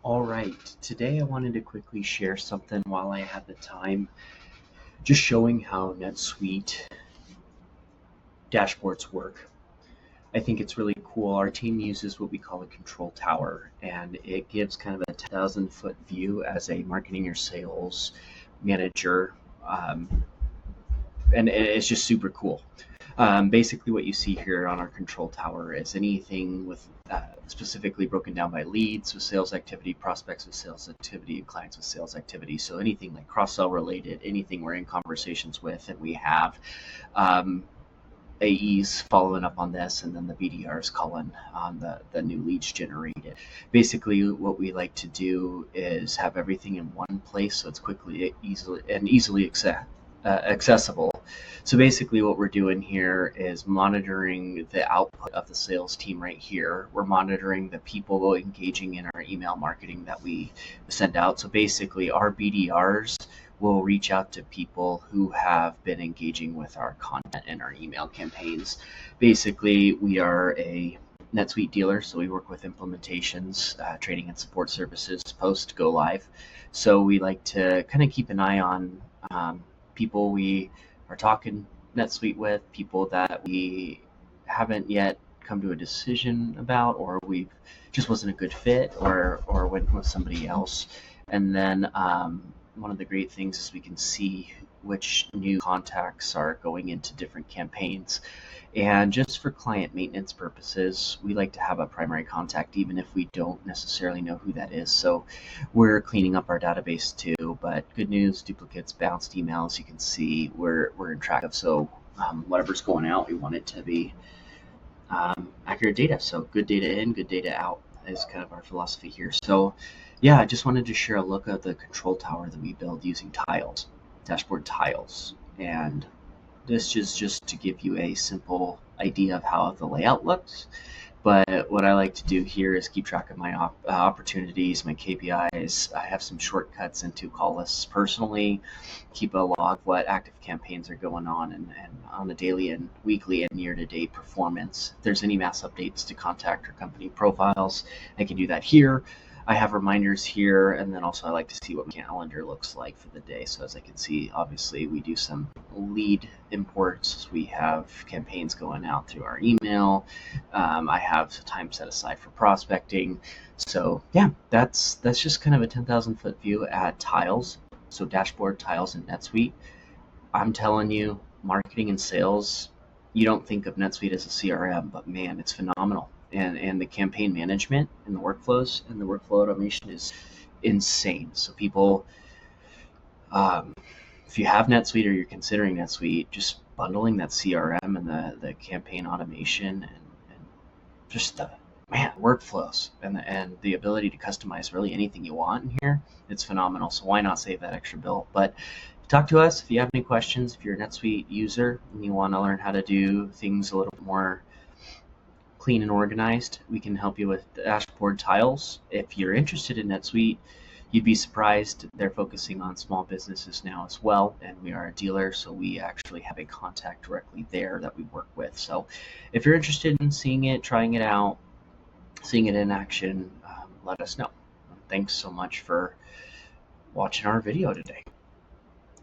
All right, today I wanted to quickly share something while I had the time, just showing how NetSuite dashboards work. I think it's really cool. Our team uses what we call a control tower, and it gives kind of a 10,000-foot view as a marketing or sales manager, um, and it's just super cool. Basically, what you see here on our control tower is anything with specifically broken down by leads with sales activity, prospects with sales activity, and clients with sales activity. So anything like cross-sell related, anything we're in conversations with, and we have um, AEs following up on this, and then the BDRs calling on the new leads generated. Basically, what we like to do is have everything in one place so it's easily accessible. So basically what we're doing here is monitoring the output of the sales team right here. We're monitoring the people engaging in our email marketing that we send out. So basically our BDRs will reach out to people who have been engaging with our content and our email campaigns. Basically, we are a NetSuite dealer, so we work with implementations, training and support services post go live. So we like to kind of keep an eye on people we are talking NetSuite with, people that we haven't yet come to a decision about, or we just wasn't a good fit, or went with somebody else. And then one of the great things is we can see which new contacts are going into different campaigns. And just for client maintenance purposes, we like to have a primary contact, even if we don't necessarily know who that is. So we're cleaning up our database too, but good news, duplicates, bounced emails, you can see we're in track of. So whatever's going out, we want it to be accurate data. So good data in, good data out is kind of our philosophy here. So yeah, I just wanted to share a look at the control tower that we build using tiles, dashboard tiles. And this is just to give you a simple idea of how the layout looks. But what I like to do here is keep track of my opportunities, my KPIs. I have some shortcuts into call lists personally, keep a log of what active campaigns are going on and on a daily and weekly and year-to-date performance. If there's any mass updates to contact or company profiles, I can do that here. I have reminders here, and then also I like to see what my calendar looks like for the day. So as I can see, obviously we do some lead imports. We have campaigns going out through our email. I have time set aside for prospecting. So yeah, that's just kind of a 10,000-foot view at tiles. So dashboard tiles in NetSuite. I'm telling you, marketing and sales, you don't think of NetSuite as a CRM, but man, it's phenomenal. And the campaign management and the workflows and the workflow automation is insane. So people, if you have NetSuite or you're considering NetSuite, just bundling that CRM and the campaign automation and just the workflows and the ability to customize really anything you want in here, it's phenomenal. So why not save that extra bill? But talk to us if you have any questions. If you're a NetSuite user and you want to learn how to do things a little bit more clean and organized, we can help you with dashboard tiles. If you're interested in NetSuite, you'd be surprised. They're focusing on small businesses now as well, and we are a dealer, so we actually have a contact directly there that we work with. So if you're interested in seeing it, trying it out, seeing it in action, let us know. Thanks so much for watching our video today.